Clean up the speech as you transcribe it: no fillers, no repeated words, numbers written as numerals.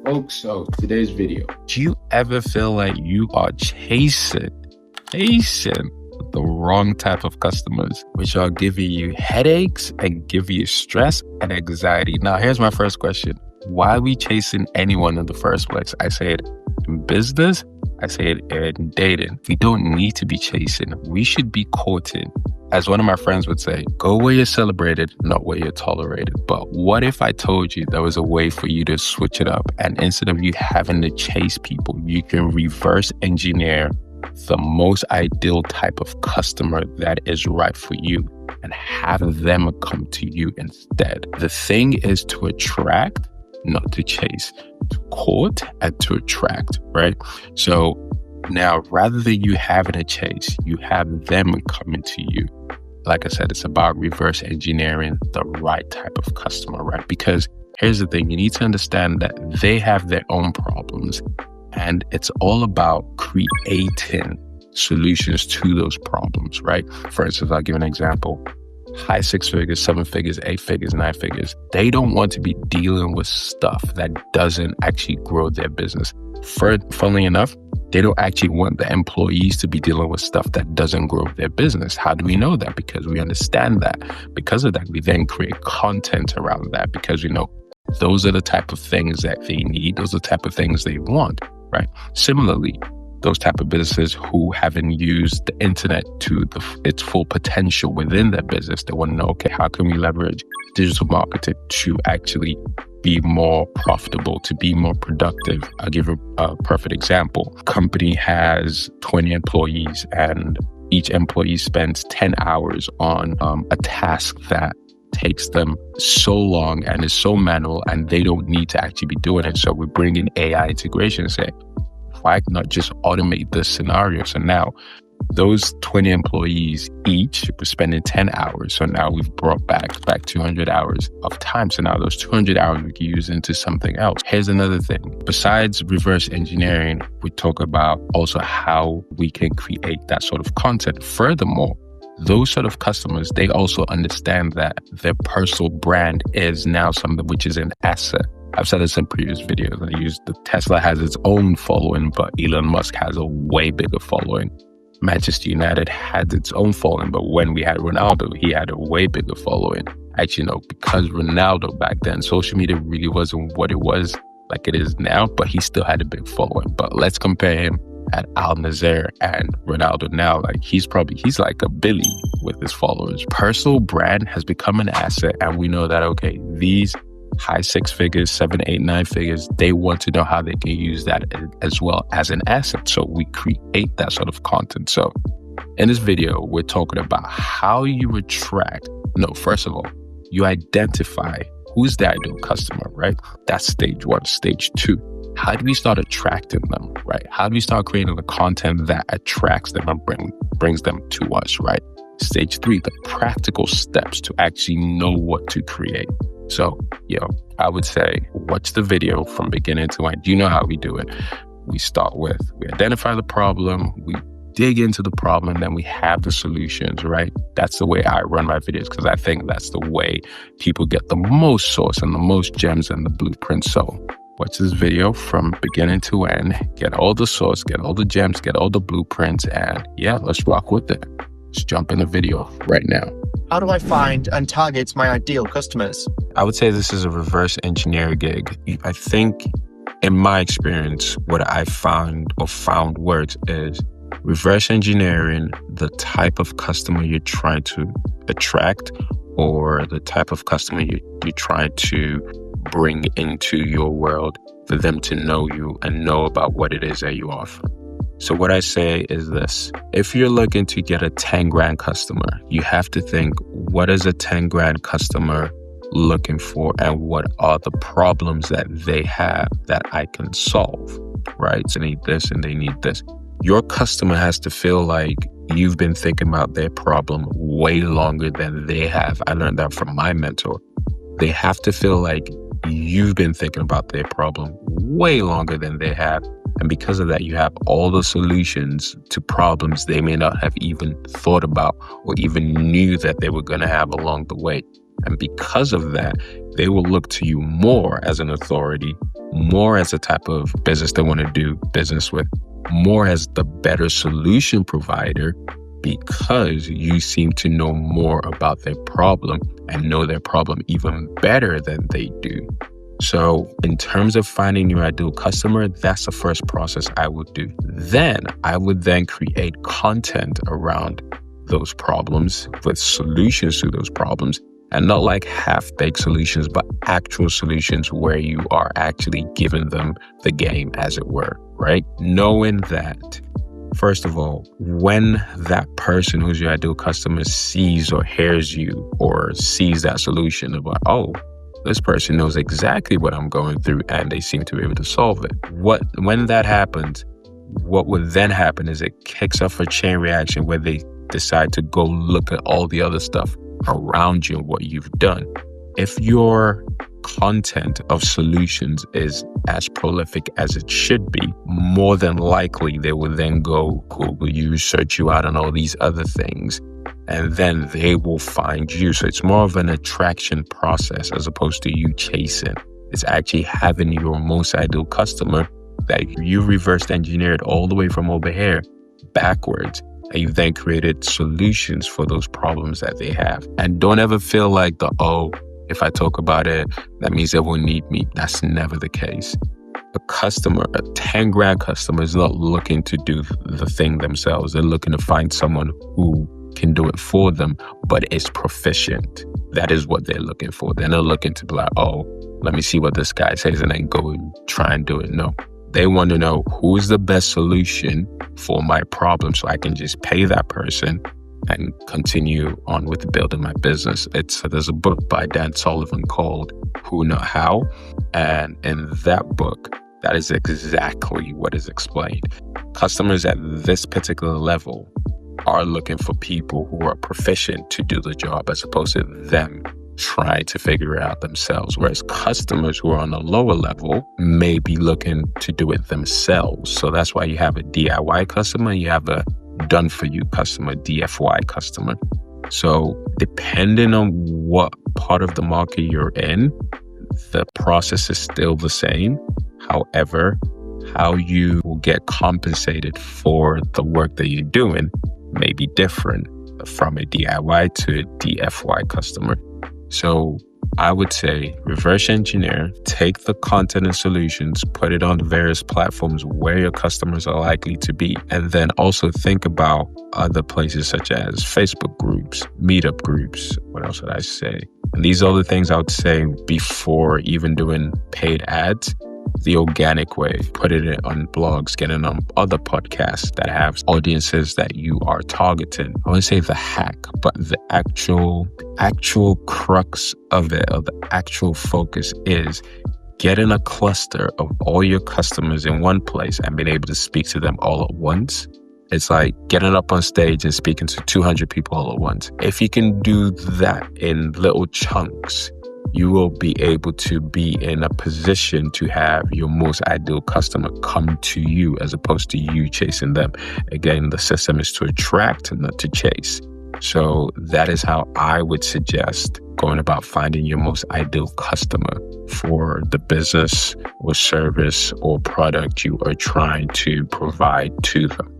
Folks, so today's video. Do you ever feel like you are chasing the wrong type of customers, which are giving you headaches and giving you stress and anxiety? Now, here's my first question. Why are we chasing anyone in the first place? I say it in business, I say it in dating. We don't need to be chasing. We should be courting. As one of my friends would say, go where you're celebrated, not where you're tolerated. But what if I told you there was a way for you to switch it up, and instead of you having to chase people, you can reverse engineer the most ideal type of customer that is right for you and have them come to you instead. The thing is to attract, not to chase, to court and to attract, right? So now, rather than you having a chase, you have them coming to you. Like I said, it's about reverse engineering the right type of customer, right? Because here's the thing, you need to understand that they have their own problems, and it's all about creating solutions to those problems, right? For instance, I'll give an example. High 6 figures, 7 figures, 8 figures, 9 figures. They don't want to be dealing with stuff that doesn't actually grow their business. Funnily enough, they don't actually want the employees to be dealing with stuff that doesn't grow their business. How do we know that? Because we understand that. Because of that, we then create content around that, because we know those are the type of things that they need. Those are the type of things they want, right? Similarly, those type of businesses who haven't used the internet to its full potential within their business, they want to know, okay, how can we leverage digital marketing to actually be more profitable, to be more productive? I'll give a perfect example. Company has 20 employees and each employee spends 10 hours on a task that takes them so long and is so manual, and they don't need to actually be doing it. So we bring in AI integration and say, why not just automate this scenario? So now those 20 employees each were spending 10 hours. So now we've brought back 200 hours of time. So now those 200 hours we can use into something else. Here's another thing. Besides reverse engineering, we talk about also how we can create that sort of content. Furthermore, those sort of customers, they also understand that their personal brand is now something which is an asset. I've said this in previous videos. Tesla has its own following, but Elon Musk has a way bigger following. Manchester United had its own following, but when we had Ronaldo, he had a way bigger following. Actually, no, because Ronaldo back then, social media really wasn't what it was like it is now, but he still had a big following. But let's compare him at Al Nassr and Ronaldo now. Like he's like a Billy with his followers. Personal brand has become an asset, and we know that, okay, these high 6 figures, 7, 8, 9 figures, they want to know how they can use that as well as an asset. So we create that sort of content. So in this video, we're talking about how you attract. No, first of all, you identify who's the ideal customer, right? That's stage 1. Stage 2, how do we start attracting them, right? How do we start creating the content that attracts them and brings them to us, right? Stage 3, the practical steps to actually know what to create. So, I would say watch the video from beginning to end. You know how we do it. We identify the problem, we dig into the problem, then we have the solutions, right? That's the way I run my videos, because I think that's the way people get the most source and the most gems and the blueprint. So watch this video from beginning to end, get all the source, get all the gems, get all the blueprints, and let's rock with it. Let's jump in the video right now. How do I find and target my ideal customers? I would say this is a reverse engineer gig. I think in my experience, what I found works is reverse engineering the type of customer you're trying to attract, or the type of customer you try to bring into your world for them to know you and know about what it is that you offer. So what I say is this: if you're looking to get a 10 grand customer, you have to think, what is a 10 grand customer looking for, and what are the problems that they have that I can solve, right? So they need this and they need this. Your customer has to feel like you've been thinking about their problem way longer than they have. I learned that from my mentor. They have to feel like you've been thinking about their problem way longer than they have. And because of that, you have all the solutions to problems they may not have even thought about or even knew that they were going to have along the way. And because of that, they will look to you more as an authority, more as a type of business they want to do business with, more as the better solution provider, because you seem to know more about their problem and know their problem even better than they do. So in terms of finding your ideal customer, that's the first process I would do. Then I would then create content around those problems with solutions to those problems, and not like half-baked solutions, but actual solutions where you are actually giving them the game, as it were, right? Knowing that, first of all, when that person who's your ideal customer sees or hears you or sees that solution, about, oh, this person knows exactly what I'm going through and they seem to be able to solve it. When that happens, what would then happen is it kicks off a chain reaction where they decide to go look at all the other stuff around you and what you've done. If your content of solutions is as prolific as it should be, more than likely they will then go Google you, search you out on all these other things, and then they will find you. So it's more of an attraction process as opposed to you chasing. It's actually having your most ideal customer that you reverse engineered all the way from over here backwards. And you've then created solutions for those problems that they have. And don't ever feel like if I talk about it, that means they will need me. That's never the case. A 10 grand customer is not looking to do the thing themselves. They're looking to find someone who can do it for them, but is proficient. That is what they're looking for. They're not looking to be like, let me see what this guy says and then go and try and do it. No. They want to know who's the best solution for my problem so I can just pay that person and continue on with building my business. There's a book by Dan Sullivan called Who Not How. And in that book, that is exactly what is explained. Customers at this particular level are looking for people who are proficient to do the job as opposed to them trying to figure it out themselves. Whereas customers who are on a lower level may be looking to do it themselves. So that's why you have a DIY customer, you have a done for you customer, DFY customer. So depending on what part of the market you're in, the process is still the same. However, how you will get compensated for the work that you're doing may be different from a DIY to a DFY customer. So I would say reverse engineer, take the content and solutions, put it on various platforms where your customers are likely to be. And then also think about other places such as Facebook groups, meetup groups. What else would I say? And these are the things I would say before even doing paid ads. The organic way, put it on blogs, get it on other podcasts that have audiences that you are targeting. I wouldn't say the hack, but the actual crux of it, or the actual focus is getting a cluster of all your customers in one place and being able to speak to them all at once. It's like getting up on stage and speaking to 200 people all at once. If you can do that in little chunks, you will be able to be in a position to have your most ideal customer come to you as opposed to you chasing them. Again, the system is to attract and not to chase. So that is how I would suggest going about finding your most ideal customer for the business or service or product you are trying to provide to them.